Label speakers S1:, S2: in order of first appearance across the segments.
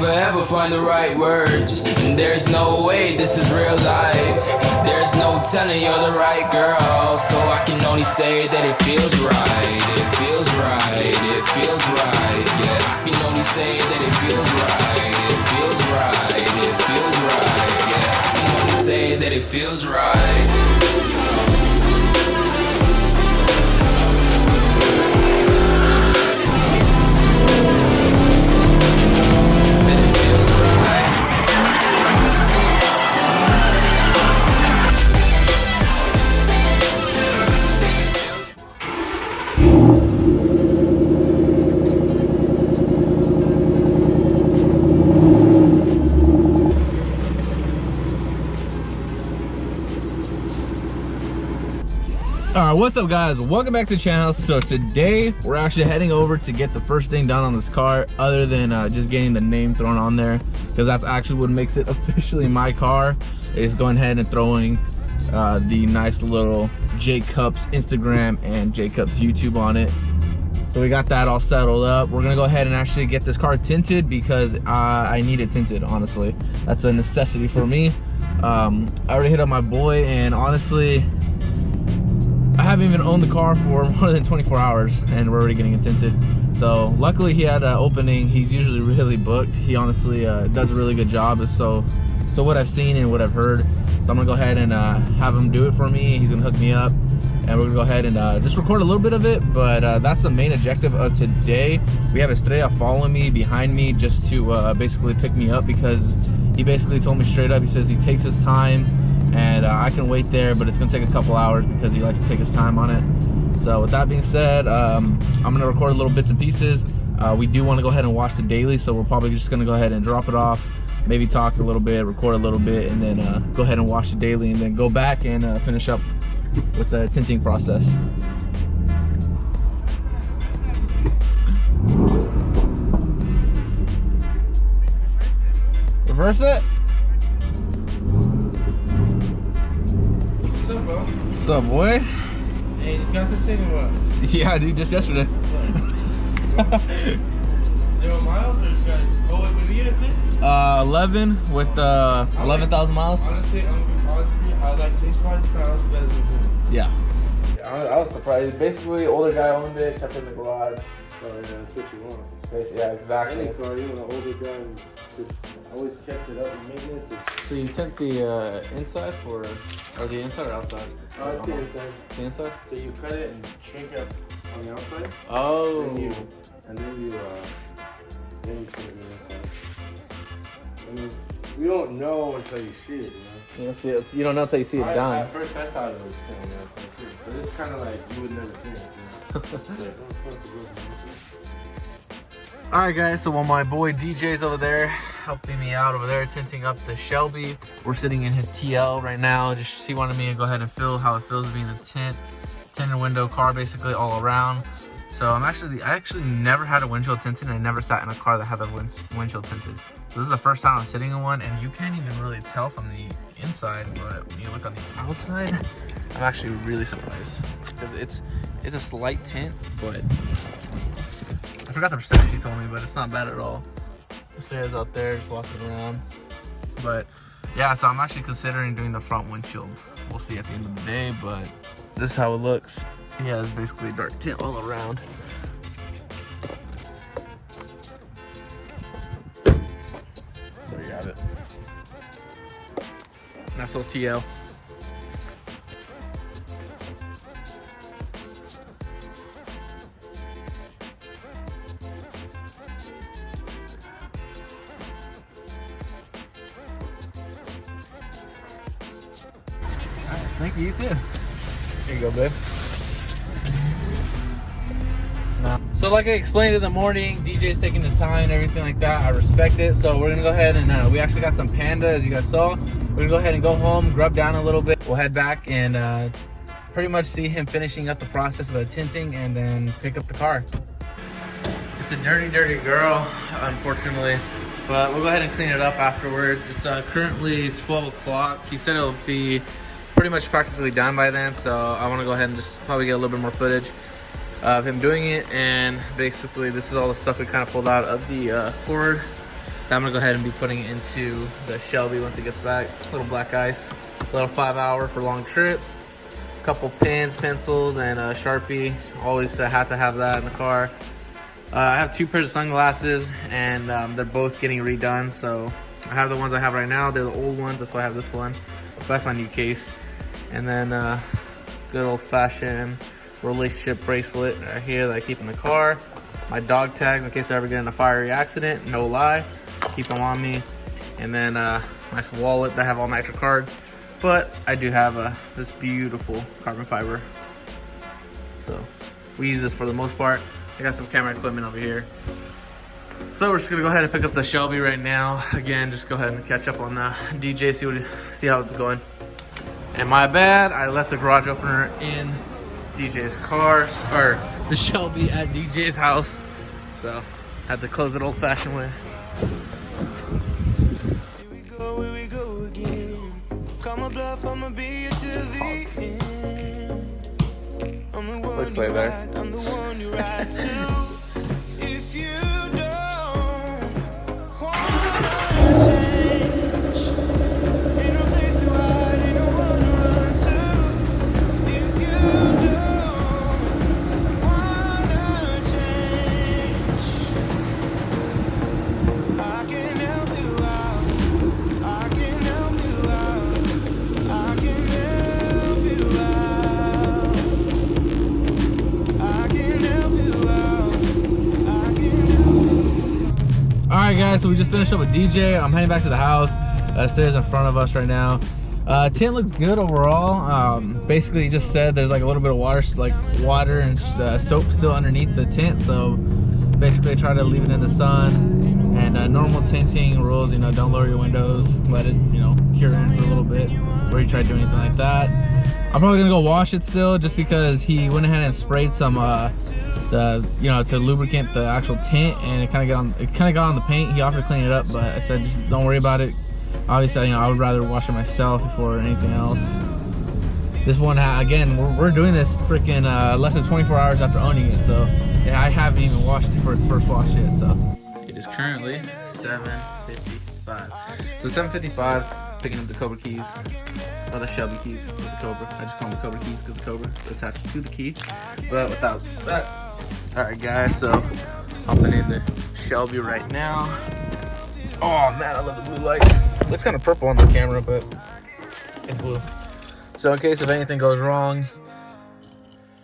S1: never ever find the right words. And there's no way this is real life. There's no telling you're the right girl. So I can only say that it feels right. It feels right. It feels right. Yeah, I can only say that it feels right. It feels right. It feels right. Yeah, I can only say that it feels right.
S2: Alright, what's up guys? Welcome back to the channel. So today we're actually heading over to get the first thing done on this car, other than just getting the name thrown on there, because that's actually what makes it officially my car, is going ahead and throwing the nice little J Cups Instagram and J Cups YouTube on it. So we got that all settled up. We're gonna go ahead and actually get this car tinted, because I need it tinted, honestly. That's a necessity for me. I already hit up my boy, and honestly, I haven't even owned the car for more than 24 hours and we're already getting it tinted. So luckily he had an opening. He's usually really booked. He honestly does a really good job. So what I've seen and what I've heard. So I'm gonna go ahead and have him do it for me. He's gonna hook me up and we're gonna go ahead and just record a little bit of it. But that's the main objective of today. We have Estrella following me behind me just to basically pick me up, because he basically told me straight up, he says he takes his time and I can wait there, but it's gonna take a couple hours because he likes to take his time on it. So with that being said, I'm gonna record little bits and pieces. We do want to go ahead and watch the daily, so we're probably just gonna go ahead and drop it off, maybe talk a little bit, record a little bit, and then go ahead and watch the daily, and then go back and finish up with the tinting process. Reverse it.
S3: What's up, bro?
S2: What's up, boy?
S3: Hey, you just got this thing or what?
S2: Yeah, dude, just yesterday.
S3: 0 miles or just got it? Oh, wait, when you get it fit?
S2: 11 with 11,000 miles.
S3: Honestly, I like these cars better than this.
S2: Yeah. I was surprised. Basically, older guy owned it, kept it in the garage.
S3: Oh, yeah, that's what you want.
S2: Basically, yeah, exactly.
S3: Any car, you want an older guy who just always kept it up and maintenance.
S2: So you tint the inside or the inside or outside?
S3: Oh, it's the inside.
S2: The inside?
S3: So you cut it and shrink it on the outside.
S2: Oh.
S3: And then you put it in the inside. I mean, we don't know until you see it, you know?
S2: Yeah, you don't know until you see it done.
S3: At first, I thought it was but it's kind of like you would never see it. You know?
S2: Alright guys, so while my boy DJ's over there helping me out over there tinting up the Shelby, we're sitting in his TL right now. He wanted me to go ahead and feel how it feels being the tinted window car basically all around. So I actually never had a windshield tinted, and I never sat in a car that had the windshield tinted. So this is the first time I'm sitting in one, and you can't even really tell from the inside, but when you look on the outside, I'm actually really surprised, because it's a slight tint, but I forgot the percentage he told me, but it's not bad at all. Estrella's out there just walking around. But yeah, so I'm actually considering doing the front windshield. We'll see at the end of the day, but this is how it looks. He has basically dark tint all around. So there you have it. Nice little TL. Thank you, you too. Here you go, babe. So like I explained in the morning, DJ's taking his time and everything like that. I respect it. So we're gonna go ahead and we actually got some Panda, as you guys saw. We're gonna go ahead and go home, grub down a little bit. We'll head back and pretty much see him finishing up the process of the tinting and then pick up the car. It's a dirty, dirty girl, unfortunately. But we'll go ahead and clean it up afterwards. It's currently 12 o'clock. He said it'll be pretty much practically done by then, so I want to go ahead and just probably get a little bit more footage of him doing it. And basically this is all the stuff we kind of pulled out of the Ford. I'm gonna go ahead and be putting it into the Shelby once it gets back. Little black ice, little 5-hour for long trips. Couple pens, pencils, and a Sharpie. Always had to have that in the car. I have 2 pairs of sunglasses, and they're both getting redone. So I have the ones I have right now. They're the old ones. That's why I have this one. So that's my new case. And then good old-fashioned relationship bracelet right here that I keep in the car. My dog tags in case I ever get in a fiery accident. No lie, keep them on me. And then nice wallet that I have all my extra cards. But I do have this beautiful carbon fiber. So we use this for the most part. I got some camera equipment over here. So we're just gonna go ahead and pick up the Shelby right now. Again, just go ahead and catch up on the DJ, see how it's going. And my bad, I left the garage opener in DJ's car, or the Shelby at DJ's house. So had to close it old-fashioned way.
S4: Here we go again. Call my bluff, I'ma be here till the end. I'm the one
S2: Looks way better.
S4: I'm the one you ride to. If you don't wanna change, ain't no place to hide, ain't no one to run to. If you don't wanna change, I can help you out. I can help you out. I can help you out. I can help you out. I can help you out.
S2: All right, guys, so we just finished up with DJ. I'm heading back to the house. Stairs in front of us right now. Tint looks good overall. Basically, he just said there's like a little bit of water and soap still underneath the tint. So basically, try to leave it in the sun. And normal tinting rules, you know, don't lower your windows. Let it, you know, cure in for a little bit before you try to do anything like that. I'm probably gonna go wash it still, just because he went ahead and sprayed some to lubricant the actual tint, and it kind of got on the paint. He offered to clean it up, but I said just don't worry about it. Obviously, you know, I would rather wash it myself before anything else. This one, again, we're doing this freaking less than 24 hours after owning it, so yeah, I haven't even washed it for its first wash yet. So it is currently 7:55. So 7:55, picking up the Cobra keys. Oh, the Shelby keys with the Cobra. I just call them the Cobra keys because the Cobra is attached to the key, but without that. All right, guys, so hopping in the Shelby right now. Oh man, I love the blue lights. Looks kind of purple on the camera, but it's blue. So in case if anything goes wrong,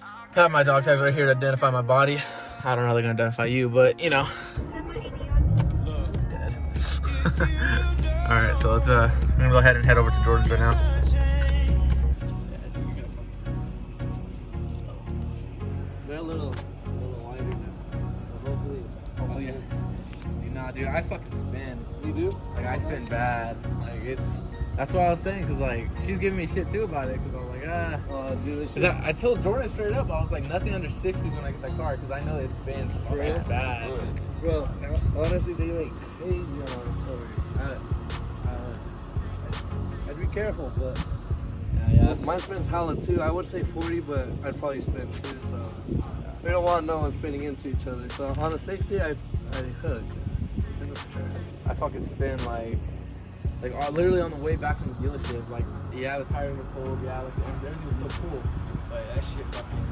S2: I have my dog tags right here to identify my body. I don't know how they're gonna identify you, but you know. Dead. All right, so let's I'm gonna go ahead and head over to Jordan's right now.
S3: They're a little wider now. So hopefully.
S2: Nah, dude, I fucking spin.
S3: You do?
S2: Like, I spin bad. Like, that's what I was saying, because, like, she's giving me shit, too, about it, because I was like,
S3: Dude, this
S2: 'Cause I told Jordan straight up, I was like, nothing under 60s when I get that car, because I know it spins fucking bad.
S3: Bro, honestly, they make crazy on I'd be careful, but
S2: Yeah,
S3: mine spins hella too. I would say 40, but I'd probably spin too. So we don't want no one spinning into each other. So on a 60, I hook.
S2: I fucking spin, like literally on the way back from the dealership, like, yeah, the tires were cold, yeah, like, everything was so cool, but that shit fucking,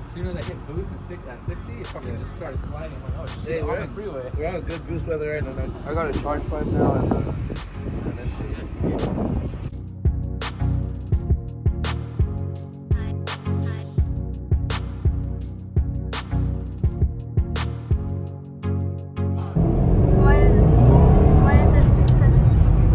S2: as soon as I hit boost at 60, it fucking just started sliding. I'm like, oh shit,
S3: we're
S2: on the freeway.
S3: We're on a good boost weather right now. I got a charge pipe now, and then see.
S5: Why did the 270 take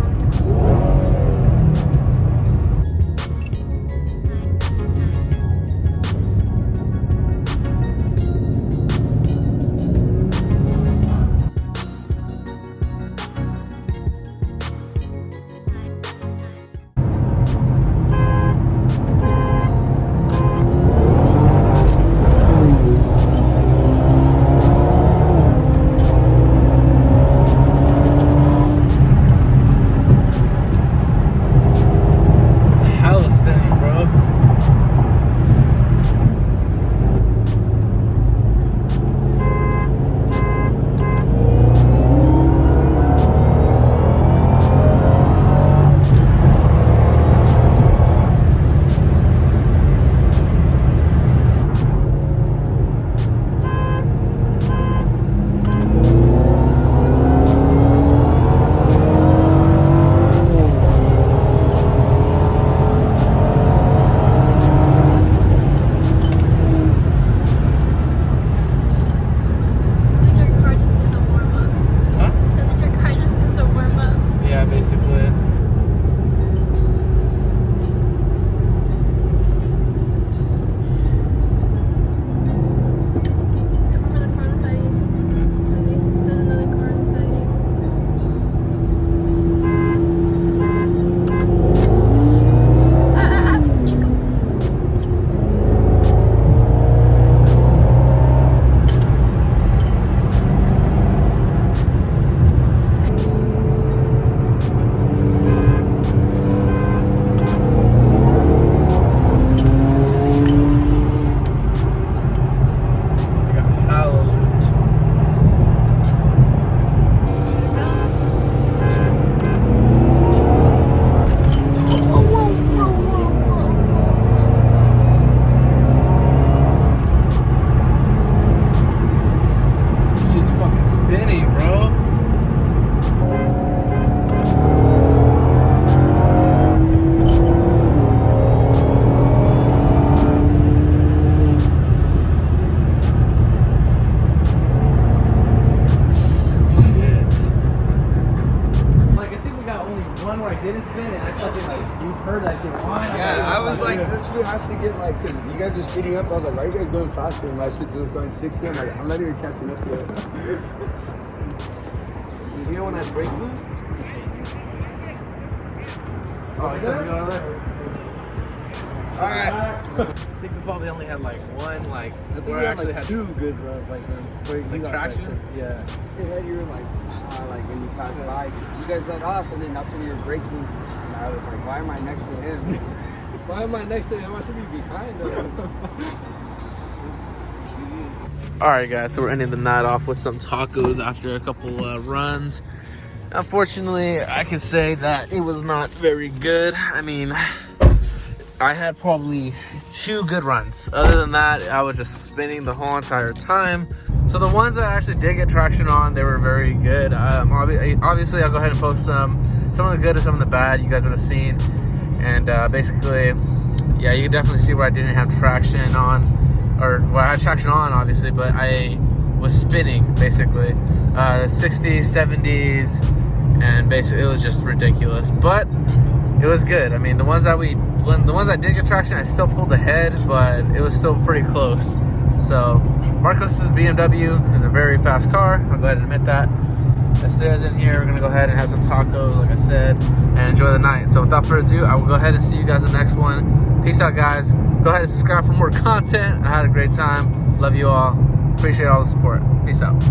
S2: didn't spin it. I fucking like, you heard that shit.
S3: Yeah, I was like, this fool has to get like, cause you guys are speeding up. I was like, why are you guys going faster? And my shit's just going 60. I'm like, I'm not even catching up yet.
S2: You hear when I brake boost? Oh, it doesn't go there.
S3: Alright.
S2: I think we probably only had like one, like,
S3: I think we had like 2 good runs, like
S2: traction?
S3: Yeah. And then you were like when you passed by, cause you guys let off, and then that's when you were braking. And I was like, why am I next to him? Why am I next to him? I should be behind him.
S2: Alright guys, so we're ending the night off with some tacos after a couple runs. Unfortunately, I can say that it was not very good. I mean, I had probably 2 good runs. Other than that, I was just spinning the whole entire time. So the ones that I actually did get traction on, they were very good. Obviously, I'll go ahead and post some of the good and some of the bad you guys would have seen. And basically, yeah, you can definitely see where I didn't have traction on, or where I had traction on, obviously, but I was spinning, basically. 60s, 70s, and basically it was just ridiculous. But it was good. I mean, the ones that did get traction, I still pulled ahead, but it was still pretty close. So Marcos's BMW is a very fast car. I'll go ahead and admit that. Let's stay in here. We're gonna go ahead and have some tacos, like I said, and enjoy the night. So without further ado, I will go ahead and see you guys in the next one. Peace out, guys. Go ahead and subscribe for more content. I had a great time. Love you all. Appreciate all the support. Peace out.